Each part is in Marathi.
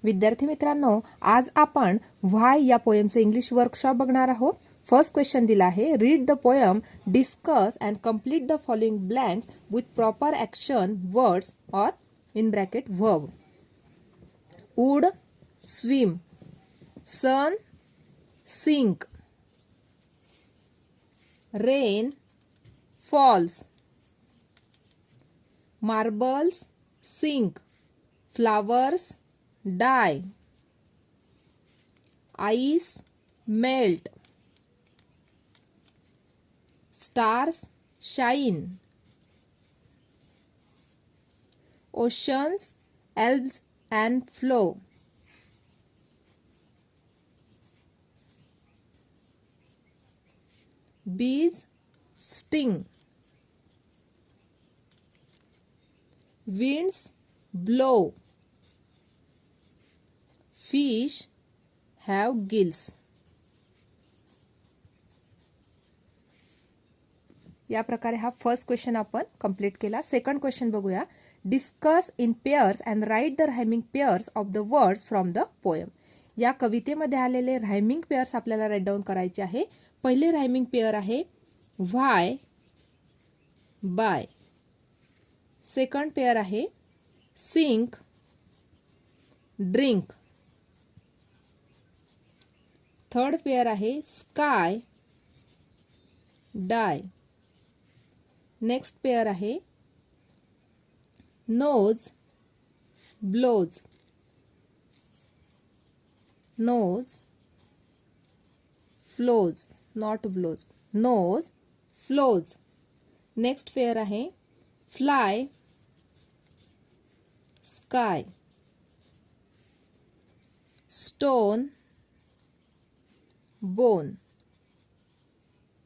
विद्यार्थी मित्रांनो, आज आपण व्हाय या पोएमचे इंग्लिश वर्कशॉप बघणार आहोत. फर्स्ट क्वेश्चन दिला आहे, read the poem, discuss and complete the following blanks with proper action words or in bracket verb. Wood, swim, sun, sink, rain, falls, marbles, sink, flowers, die, ice, melt, stars, shine, oceans, ebbs and flow, bees, sting, winds, blow, fish have gills. या प्रकारे हा फर्स्ट क्वेश्चन आपण कंप्लीट केला. सेकंड क्वेश्चन बघूया. Discuss in pairs and write the rhyming pairs of the words from the poem. या कवितेमध्ये आलेले रायमिंग पेअर्स आपल्याला राईट डाऊन करायचे आहे. पहिले रायमिंग पेअर आहे व्हाय बाय. सेकंड पेअर आहे सिंक ड्रिंक. थर्ड पेअर आहे स्काय डाय. नेक्स्ट पेअर आहे nose blows. Nose flows, not blows, nose flows. Next pair आहे फ्लाय स्काय. Stone bone.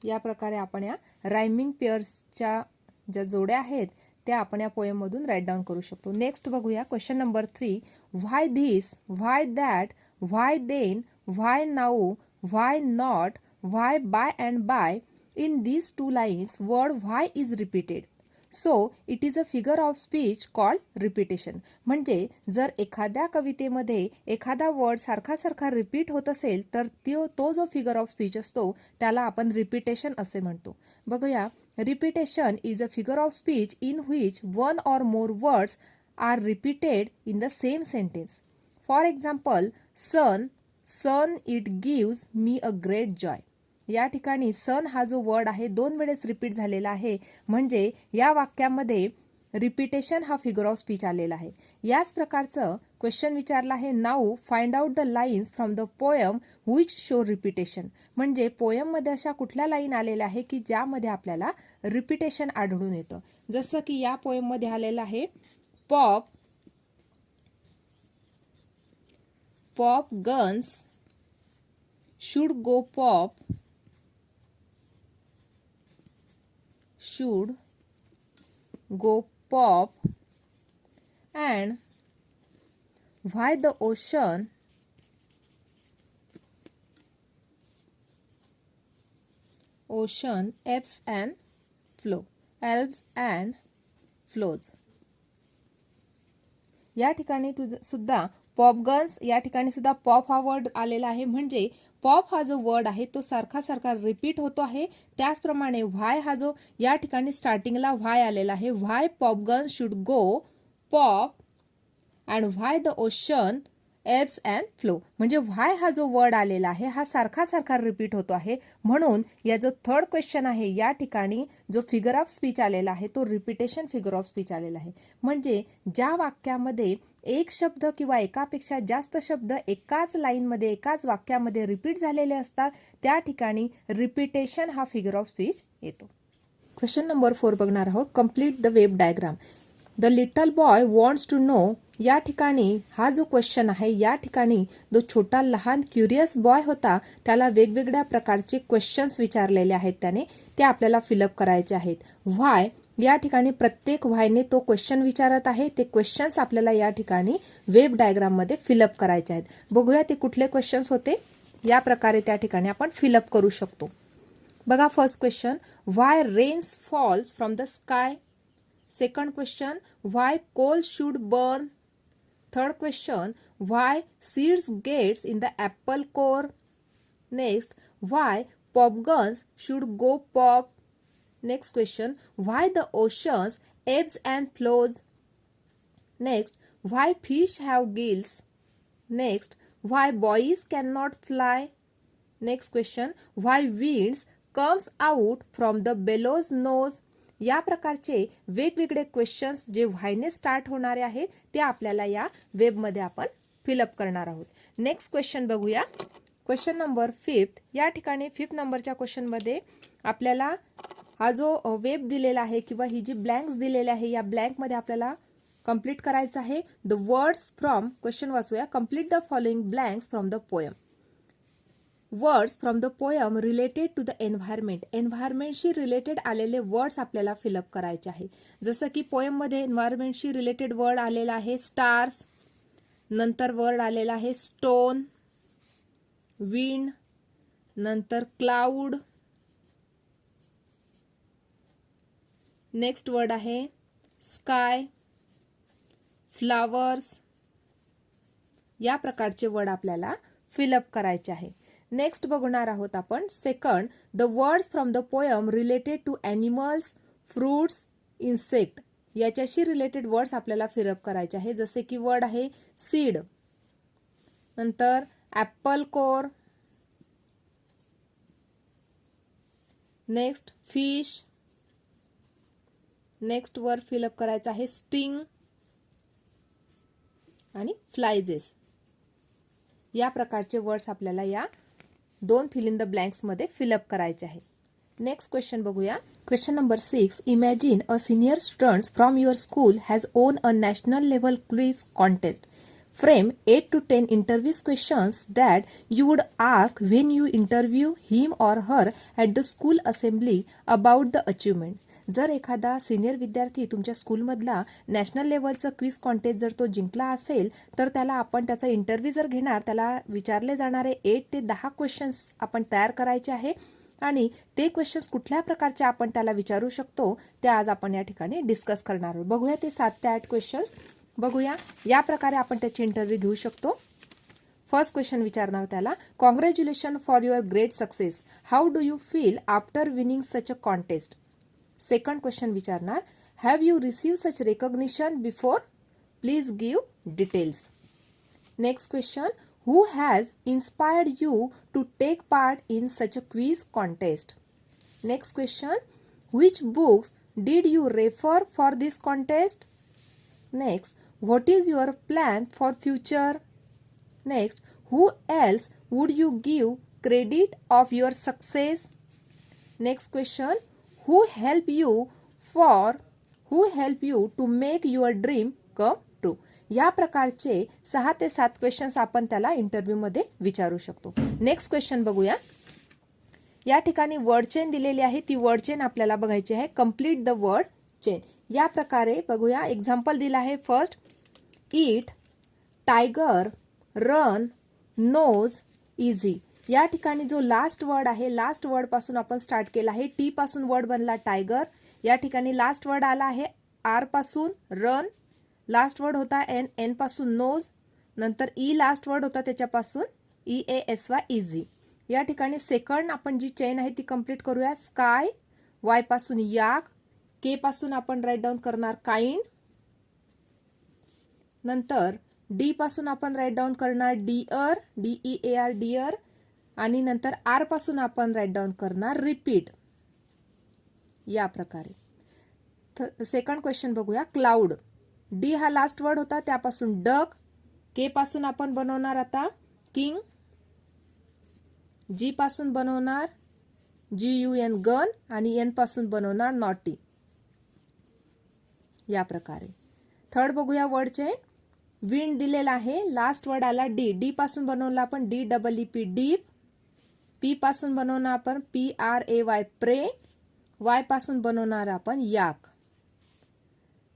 या प्रकारे आपण या रायमिंग पेअर्सच्या ज्या जोड्या आहेत त्या आपण या पोएम मधून राईट डाऊन करू शकतो. नेक्स्ट बघूया question number 3. Why this, why that, why then, why now, why not, why by and by. In these two lines, word why is repeated. So, it is a figure of speech called repetition. म्हणजे जर एखाद्या कवितेमध्ये एखादा वर्ड सारखा रिपीट होत असेल तर तो जो फिगर ऑफ स्पीच असतो त्याला आपण रिपीटेशन असे म्हणतो. बघूया. Repetition is a figure of speech in which one or more words are repeated in the same sentence. For example, sun, sun it gives me a great joy. या ठिकाणी सन हा जो वर्ड आहे 2 वेळेस रिपीट झालेला आहे, म्हणजे या वाक्यामध्ये रिपीटेशन हा फिगर ऑफ स्पीच आलेला आहे. याच प्रकारचं क्वेश्चन विचारला आहे. Now find out the lines from the poem which show repetition. म्हणजे पोएममध्ये अशा कुठल्या लाईन आलेल्या आहे की ज्यामध्ये आपल्याला रिपीटेशन आढळून येतं. जसं की या पोएममध्ये आलेलं आहे pop, pop guns should go pop, should go pop, and why the ocean ebbs and flows. या ठिकाणी सुद्धा पॉप गन्स, या ठिकाणी सुद्धा पॉप हा वर्ड आलेला आहे. म्हणजे पॉप हा जो वर्ड आहे तो सारखा रिपीट होतो आहे. त्याचप्रमाणे व्हाय हा जो या ठिकाणी स्टार्टिंगला व्हाय आलेला आहे. Why pop guns should go pop and why the ocean ebbs and flow. म्हणजे व्हाय हा जो वर्ड आलेला आहे हा सारखा रिपीट होतो आहे. म्हणून या जो थर्ड क्वेश्चन आहे या ठिकाणी जो फिगर ऑफ स्पीच आलेला आहे तो रिपीटेशन फिगर ऑफ स्पीच आलेला आहे. म्हणजे ज्या वाक्यामध्ये एक शब्द किंवा एकापेक्षा जास्त शब्द एकाच लाईनमध्ये एकाच वाक्यामध्ये रिपीट झालेले असतात त्या ठिकाणी रिपीटेशन हा फिगर ऑफ स्पीच येतो. क्वेश्चन नंबर 4 बघणार आहोत. Complete the web diagram. The little boy wants to know. या ठिकाणी हा जो क्वेश्चन आहे या ठिकाणी जो छोटा लहान क्युरियस बॉय होता त्याला वेगवेगळ्या प्रकारचे क्वेश्चन्स विचारलेले आहेत त्याने, ते आपल्याला फिलअप करायचे आहेत. व्हाय या ठिकाणी प्रत्येक व्हायने तो क्वेश्चन विचारत आहे. ते क्वेश्चन्स आपल्याला या ठिकाणी वेब डायग्राम मध्ये फिलअप करायचे आहेत. बघूया ते कुठले क्वेश्चन्स होते. या प्रकारे त्या ठिकाणी आपण फिलअप करू शकतो. बघा. First question, why rains falls from the sky. Second question, why coal should burn. Third question, why seeds gets in the apple core. Next, why pop guns should go pop. Next question, why the oceans ebbs and flows. Next, why fish have gills. Next, why boys cannot fly. Next question, why winds comes out from the bellows nose. या प्रकारचे वेगवेगळे क्वेश्चन्स जे व्हायने स्टार्ट होणारे आहेत ते आपल्याला या वेबमध्ये आपण फिलअप करणार आहोत. नेक्स्ट क्वेश्चन बघूया. Question number 5. या ठिकाणी 5 नंबरच्या क्वेश्चनमध्ये आपल्याला हा जो वेब दिलेला आहे किंवा ही जी ब्लँक्स दिलेले आहे या ब्लँकमध्ये आपल्याला कंप्लीट करायचं आहे. द वर्ड्स फ्रॉम, क्वेश्चन वाचूया. Complete the following blanks from the poem. Words from the poem related to the environment. एन्व्हायरमेंटशी रिलेटेड आलेले वर्ड्स आपल्याला फिलअप करायचे आहे. जसं की पोएममध्ये एन्व्हायरमेंटशी रिलेटेड वर्ड आलेला आहे स्टार्स, नंतर वर्ड आलेला आहे स्टोन, विंड, नंतर क्लाउड, नेक्स्ट वर्ड आहे स्काय, फ्लावर्स. या प्रकारचे वर्ड आपल्याला फिलअप करायचे आहे. नेक्स्ट बघणार आहोत आपण second, the words from the poem related to animals, fruits, insect. याच्याशी रिलेटेड वर्ड्स आपल्याला फिलअप करायचे आहे. जसे की वर्ड आहे सीड, नंतर apple core, next fish, next word fill up करायचा आहे स्टिंग आणि फ्लायजेस. या प्रकारचे वर्ड्स आपल्याला या 2 फिल इन द ब्लँक्स मध्ये फिलअप करायचे आहे. नेक्स्ट क्वेश्चन बघूया. Question number 6. Imagine a senior students from your school has own a national level quiz contest. Frame 8 to 10 interview questions that you would ask when you interview him or her at the school assembly about the achievement. जर एखादा सिनियर विद्यार्थी तुमच्या स्कूलमधला नॅशनल लेवलचं क्विज कॉन्टेस्ट जर तो जिंकला असेल तर त्याला आपण त्याचा इंटरव्ह्यू जर घेणार, त्याला विचारले जाणारे 8 ते 10 क्वेश्चन्स आपण तयार करायचे आहे आणि ते क्वेश्चन्स कुठल्या प्रकारचे आपण त्याला विचारू शकतो ते आज आपण या ठिकाणी डिस्कस करणार आहोत. बघूया ते 7 ते 8 क्वेश्चन्स बघूया. या प्रकारे आपण त्याची इंटरव्ह्यू घेऊ शकतो. फर्स्ट क्वेश्चन विचारणार त्याला, congratulation for your great success. How do you feel after winning such a contest. Second question विचारणार, have you receive such recognition before. Please give details. Next question, who has inspired you to take part in such a quiz contest. Next question, which books did you refer for this contest. Next, what is your plan for future. Next, who else would you give credit of your success. Next question, who helped you to make your dream come true. या प्रकारचे 6 ते 7 क्वेश्चन्स आपण त्याला इंटरव्ह्यू मध्ये विचारू शकतो. नेक्स्ट क्वेश्चन बघूया. या ठिकाणी वर्ड चेन दिलेली आहे, ती वर्ड चेन आपल्याला बघायची आहे. Complete the word chain. या प्रकारे बघूया. एक्झाम्पल दिला आहे. फर्स्ट, ईट, टायगर, रन, नोज, इझी. या ठिकाणी जो लास्ट वर्ड आहे, लास्ट वर्ड पासून आपण स्टार्ट केला आहे. टी पासून वर्ड बनला टायगर. या ठिकाणी लास्ट वर्ड आला आहे आर पासून रन, लास्ट वर्ड होता एन, एन पासून नोज, नंतर ई लास्ट वर्ड होता त्याच्यापासून EASY इझी. या ठिकाणी सेकंड आपण जी चेन आहे ती कंप्लीट करूया. स्काय, वाय पासून याक, के पासून आपण राईट डाऊन करणार काइंड, नंतर डी पासून आपण राईट डाऊन करणार डिअर, DEAR डिअर, आणि नंतर आर पासून आपण राईट डाऊन करणार रिपीट. या प्रकारे सेकंड क्वेश्चन बघूया. क्लाउड, डी हा लास्ट वर्ड होता त्यापासून डक, के पासून आपण बनवणार आता किंग, जी पासून बनवणार GUN गन, आणि एन पासून बनवणार नॉटी. या प्रकारे थर्ड बघूया वर्ड चेन. विंड दिलेला आहे, लास्ट वर्ड आला डी, डी पासून बनवला आपण DEEP डीप, पी पासून बनवणार आपण PRAY प्रे, वाय पासून बनवणार आपण याक.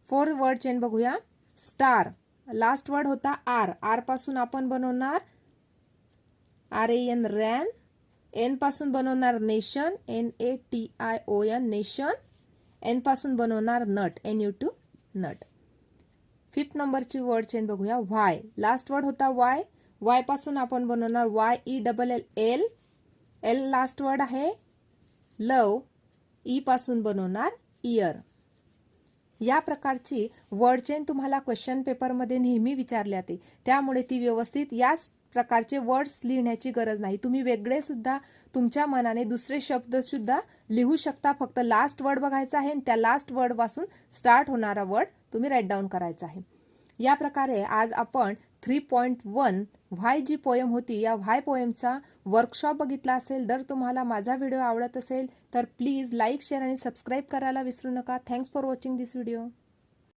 फोर्थ वर्ड चेन बघूया. स्टार, लास्ट वर्ड होता आर, आर पासून आपण बनवणार RAN रॅन, एन पासून बनवणार नेशन NATION नेशन, एन पासून बनवणार नट NUT नट. 5th नंबरची वर्ड चेन बघूया. व्हाय. लास्ट वर्ड होता वाय. वाय पासून आपण बनवणार YELL. एल लास्ट वर्ड आहे. लव. ई पासून बनवणार इयर. या प्रकारची वर्ड चेन तुम्हाला क्वेश्चन पेपरमध्ये नेहमी विचारली जाते, त्यामुळे ती व्यवस्थित याच प्रकारचे वर्ड्स लिहिण्याची गरज नाही. तुम्ही वेगळे सुद्धा तुमच्या मनाने दुसरे शब्द सुद्धा लिहू शकता. फक्त लास्ट वर्ड बघायचा आहे आणि त्या लास्ट वर्ड पासून स्टार्ट होणारा वर्ड तुम्ही राईट डाऊन करायचा आहे. या प्रकारे आज आपण 3.1 व्हाय जी पोएम होती या व्हाय पोएमचा वर्कशॉप बघितला असेल. जर तुम्हाला माझा व्हिडिओ आवडत असेल तर प्लीज लाईक, शेअर आणि सबस्क्राईब करायला विसरू नका. Thanks for watching this video.